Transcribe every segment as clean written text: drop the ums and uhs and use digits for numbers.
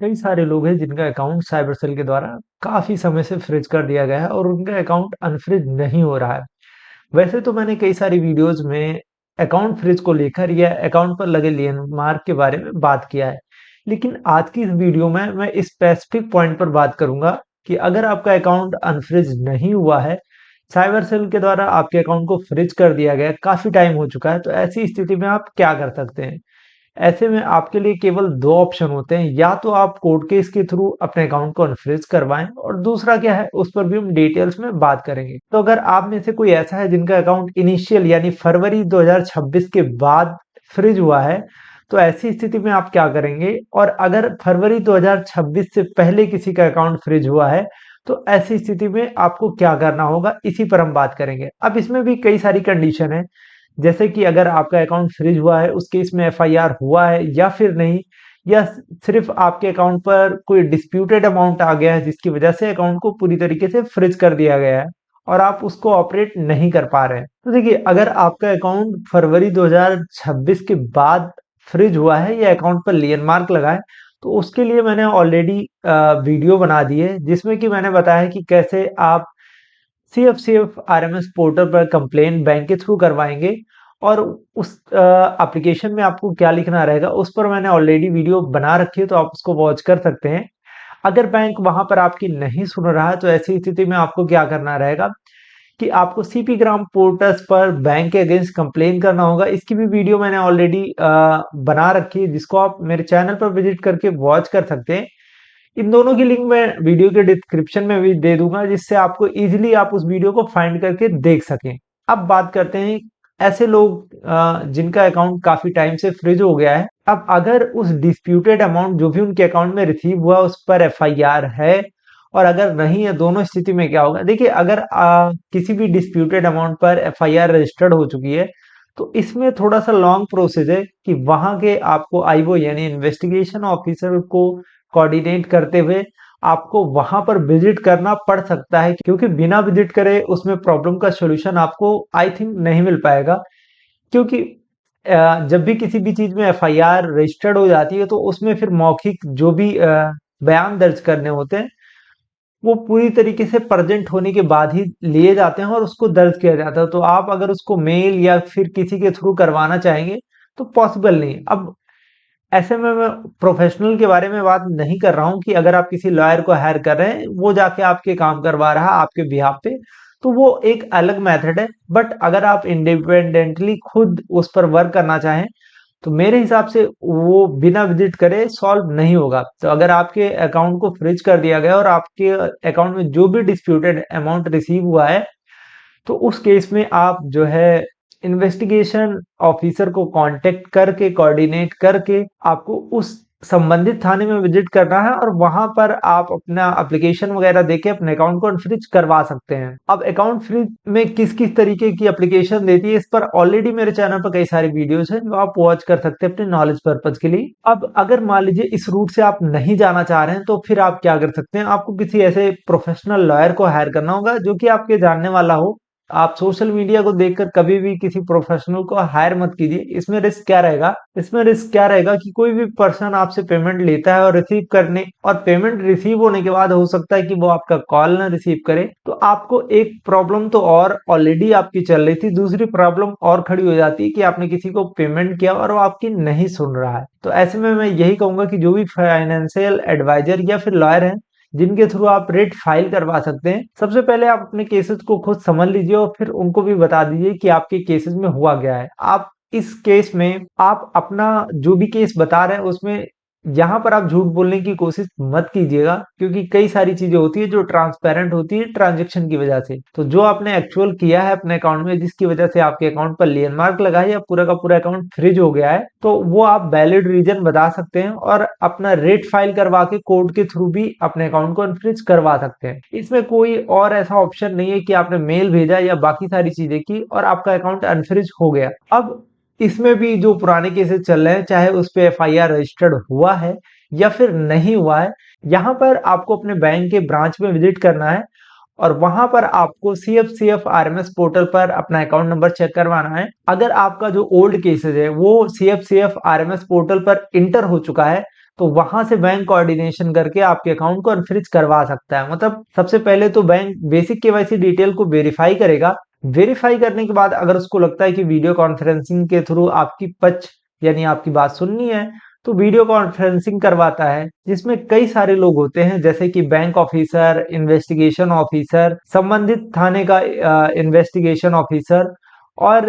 कई सारे लोग हैं जिनका अकाउंट साइबर सेल के द्वारा काफी समय से फ्रीज कर दिया गया है और उनका अकाउंट अनफ्रीज नहीं हो रहा है। वैसे तो मैंने कई सारी वीडियोस में अकाउंट फ्रीज को लेकर या अकाउंट पर लगे लेन मार्क के बारे में बात किया है, लेकिन आज की इस वीडियो में मैं इस स्पेसिफिक पॉइंट पर बात करूंगा कि अगर आपका अकाउंट अनफ्रीज नहीं हुआ है, साइबर सेल के द्वारा आपके अकाउंट को फ्रीज कर दिया गया है, काफी टाइम हो चुका है, तो ऐसी स्थिति में आप क्या कर सकते हैं। ऐसे में आपके लिए केवल दो ऑप्शन होते हैं, या तो आप कोर्ट केस के थ्रू अपने अकाउंट को अनफ्रीज करवाएं और दूसरा क्या है उस पर भी हम डिटेल्स में बात करेंगे। तो अगर आप में से कोई ऐसा है जिनका अकाउंट इनिशियल यानी फरवरी 2026 के बाद फ्रीज हुआ है, तो ऐसी स्थिति में आप क्या करेंगे, और अगर फरवरी 2026 से पहले किसी का अकाउंट फ्रीज हुआ है तो ऐसी स्थिति में आपको क्या करना होगा, इसी पर हम बात करेंगे। अब इसमें भी कई सारी कंडीशन है, जैसे कि अगर आपका अकाउंट फ्रीज हुआ है उस केस में एफआईआर हुआ है या फिर नहीं, या सिर्फ आपके अकाउंट पर कोई डिस्प्यूटेड अमाउंट आ गया है जिसकी वजह से अकाउंट को पूरी तरीके से फ्रीज कर दिया गया है और आप उसको ऑपरेट नहीं कर पा रहे हैं। तो देखिए, अगर आपका अकाउंट फरवरी 2026 के बाद फ्रीज हुआ है या अकाउंट पर लेन मार्क लगा है, तो उसके लिए मैंने ऑलरेडी वीडियो बना दी है जिसमें कि मैंने बताया कि कैसे आप सीएफ आरएमएस पोर्टल पर कंप्लेन बैंक के थ्रू करवाएंगे, और उस एप्लीकेशन में आपको क्या लिखना रहेगा उस पर मैंने ऑलरेडी वीडियो बना रखी है, तो आप उसको वॉच कर सकते हैं। अगर बैंक वहां पर आपकी नहीं सुन रहा है तो ऐसी स्थिति में आपको क्या करना रहेगा कि आपको सीपी ग्राम पोर्टल्स पर बैंक के अगेंस्ट कंप्लेन करना होगा। इसकी भी वीडियो मैंने ऑलरेडी बना रखी है जिसको आप मेरे चैनल पर विजिट करके वॉच कर सकते हैं। इन दोनों की लिंक मैं वीडियो के डिस्क्रिप्शन में भी दे दूंगा, जिससे आपको इजीली आप उस वीडियो को फाइंड करके देख सकें। अब बात करते हैं ऐसे लोग जिनका अकाउंट काफी टाइम से फ्रीज हो गया है। अब अगर उस डिस्प्यूटेड अमाउंट जो भी उनके अकाउंट में रिसीव हुआ उस पर एफआईआर है, और अगर नहीं है, दोनों स्थिति में क्या होगा। देखिए, अगर किसी भी डिस्प्यूटेड अमाउंट पर एफआईआर रजिस्टर्ड हो चुकी है तो इसमें थोड़ा सा लॉन्ग प्रोसेस है कि वहां के आपको आईओ यानी इन्वेस्टिगेशन ऑफिसर को कोऑर्डिनेट करते हुए आपको वहां पर विजिट करना पड़ सकता है, क्योंकि बिना विजिट करे उसमें प्रॉब्लम का सॉल्यूशन आपको आई थिंक नहीं मिल पाएगा। क्योंकि जब भी किसी भी चीज में एफआईआर रजिस्टर्ड हो जाती है तो उसमें फिर मौखिक जो भी बयान दर्ज करने होते हैं वो पूरी तरीके से प्रेजेंट होने के बाद ही लिए जाते हैं और उसको दर्ज किया जाता है। तो आप अगर उसको मेल या फिर किसी के थ्रू करवाना चाहेंगे तो पॉसिबल नहीं। अब ऐसे में मैं प्रोफेशनल के बारे में बात नहीं कर रहा हूँ कि अगर आप किसी लॉयर को हायर कर रहे हैं वो जाके आपके काम करवा रहा है आपके बिहाफ पे, तो वो एक अलग मेथड है। बट अगर आप इंडिपेंडेंटली खुद उस पर वर्क करना चाहें तो मेरे हिसाब से वो बिना विजिट करे सॉल्व नहीं होगा। तो अगर आपके अकाउंट को फ्रीज कर दिया गया और आपके अकाउंट में जो भी डिस्प्यूटेड अमाउंट रिसीव हुआ है, तो उस केस में आप जो है इन्वेस्टिगेशन ऑफिसर को कांटेक्ट करके कोऑर्डिनेट करके आपको उस संबंधित थाने में विजिट करना है और वहां पर आप अपना एप्लीकेशन वगैरह देके अपने अकाउंट को अनफ्रीज करवा सकते हैं। अब अकाउंट फ्रीज में किस किस तरीके की एप्लीकेशन देती है, इस पर ऑलरेडी मेरे चैनल पर कई सारी वीडियोस हैं जो आप वॉच कर सकते हैं अपने नॉलेज पर्पज के लिए। अब अगर मान लीजिए इस रूट से आप नहीं जाना चाह रहे हैं तो फिर आप क्या कर सकते हैं, आपको किसी ऐसे प्रोफेशनल लॉयर को हायर करना होगा जो कि आपके जानने वाला हो। आप सोशल मीडिया को देखकर कभी भी किसी प्रोफेशनल को हायर मत कीजिए। इसमें रिस्क क्या रहेगा, इसमें रिस्क क्या रहेगा कि कोई भी पर्सन आपसे पेमेंट लेता है और रिसीव करने और पेमेंट रिसीव होने के बाद हो सकता है कि वो आपका कॉल ना रिसीव करे, तो आपको एक प्रॉब्लम तो और ऑलरेडी आपकी चल रही थी, दूसरी प्रॉब्लम और खड़ी हो जाती है कि आपने किसी को पेमेंट किया और वो आपकी नहीं सुन रहा है। तो ऐसे में मैं यही कहूंगा कि जो भी फाइनेंशियल एडवाइजर या फिर लॉयर है जिनके थ्रू आप रेट फाइल करवा सकते हैं, सबसे पहले आप अपने केसेस को खुद समझ लीजिए और फिर उनको भी बता दीजिए कि आपके केसेस में हुआ गया है। आप इस केस में आप अपना जो भी केस बता रहे हैं उसमें यहाँ पर आप झूठ बोलने की कोशिश मत कीजिएगा, क्योंकि कई सारी चीजें होती है जो ट्रांसपेरेंट होती है ट्रांजेक्शन की वजह से। तो जो आपने एक्चुअल किया है अपने अकाउंट में जिसकी वजह से आपके अकाउंट पर लेन मार्क लगा है या पूरा का पूरा अकाउंट फ्रीज हो गया है, तो वो आप वैलिड रीजन बता सकते हैं और अपना रेट फाइल करवा के कोर्ट के थ्रू भी अपने अकाउंट को अनफ्रीज करवा सकते हैं। इसमें कोई और ऐसा ऑप्शन नहीं है कि आपने मेल भेजा या बाकी सारी चीजें की और आपका अकाउंट अनफ्रीज हो गया। अब इसमें भी जो पुराने केसेस चल रहे हैं, चाहे उस पे एफआईआर रजिस्टर्ड हुआ है या फिर नहीं हुआ है, यहाँ पर आपको अपने बैंक के ब्रांच में विजिट करना है और वहां पर आपको सीएफ आरएमएस पोर्टल पर अपना अकाउंट नंबर चेक करवाना है। अगर आपका जो ओल्ड केसेस है वो सीएफ आरएमएस पोर्टल पर इंटर हो चुका है तो वहां से बैंक कोऑर्डिनेशन करके आपके अकाउंट को अनफ्रीज करवा सकता है। मतलब सबसे पहले तो बैंक बेसिक केवाईसी डिटेल को वेरीफाई करेगा। वेरीफाई करने के बाद अगर उसको लगता है कि वीडियो कॉन्फ्रेंसिंग के थ्रू आपकी पक्ष यानी आपकी बात सुननी है, तो वीडियो कॉन्फ्रेंसिंग करवाता है, जिसमें कई सारे लोग होते हैं, जैसे कि बैंक ऑफिसर, इन्वेस्टिगेशन ऑफिसर, संबंधित थाने का इन्वेस्टिगेशन ऑफिसर, और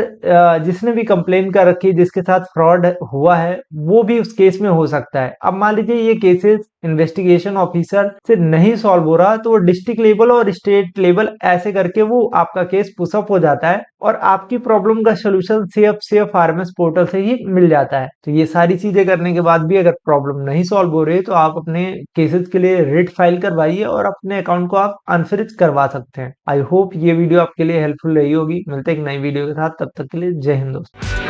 जिसने भी कंप्लेन कर रखी है, जिसके साथ फ्रॉड हुआ है, वो भी उस केस में हो सकता है। अब मान लीजिए ये केसेस इन्वेस्टिगेशन ऑफिसर से नहीं सॉल्व हो रहा, तो वो डिस्ट्रिक्ट लेवल और स्टेट लेवल ऐसे करके वो आपका केस पुशअप हो जाता है और आपकी प्रॉब्लम का सोल्यूशन सिर्फ आरएमएस पोर्टल से ही मिल जाता है। तो ये सारी चीजें करने के बाद भी अगर प्रॉब्लम नहीं सॉल्व हो रही है, तो आप अपने केसेस के लिए रिट फाइल करवाइए और अपने अकाउंट को आप अनफ्रीज करवा सकते हैं। आई होप ये वीडियो आपके लिए हेल्पफुल रही होगी। मिलते हैं एक नई वीडियो के साथ, तब तक के लिए जय हिंद दोस्तों।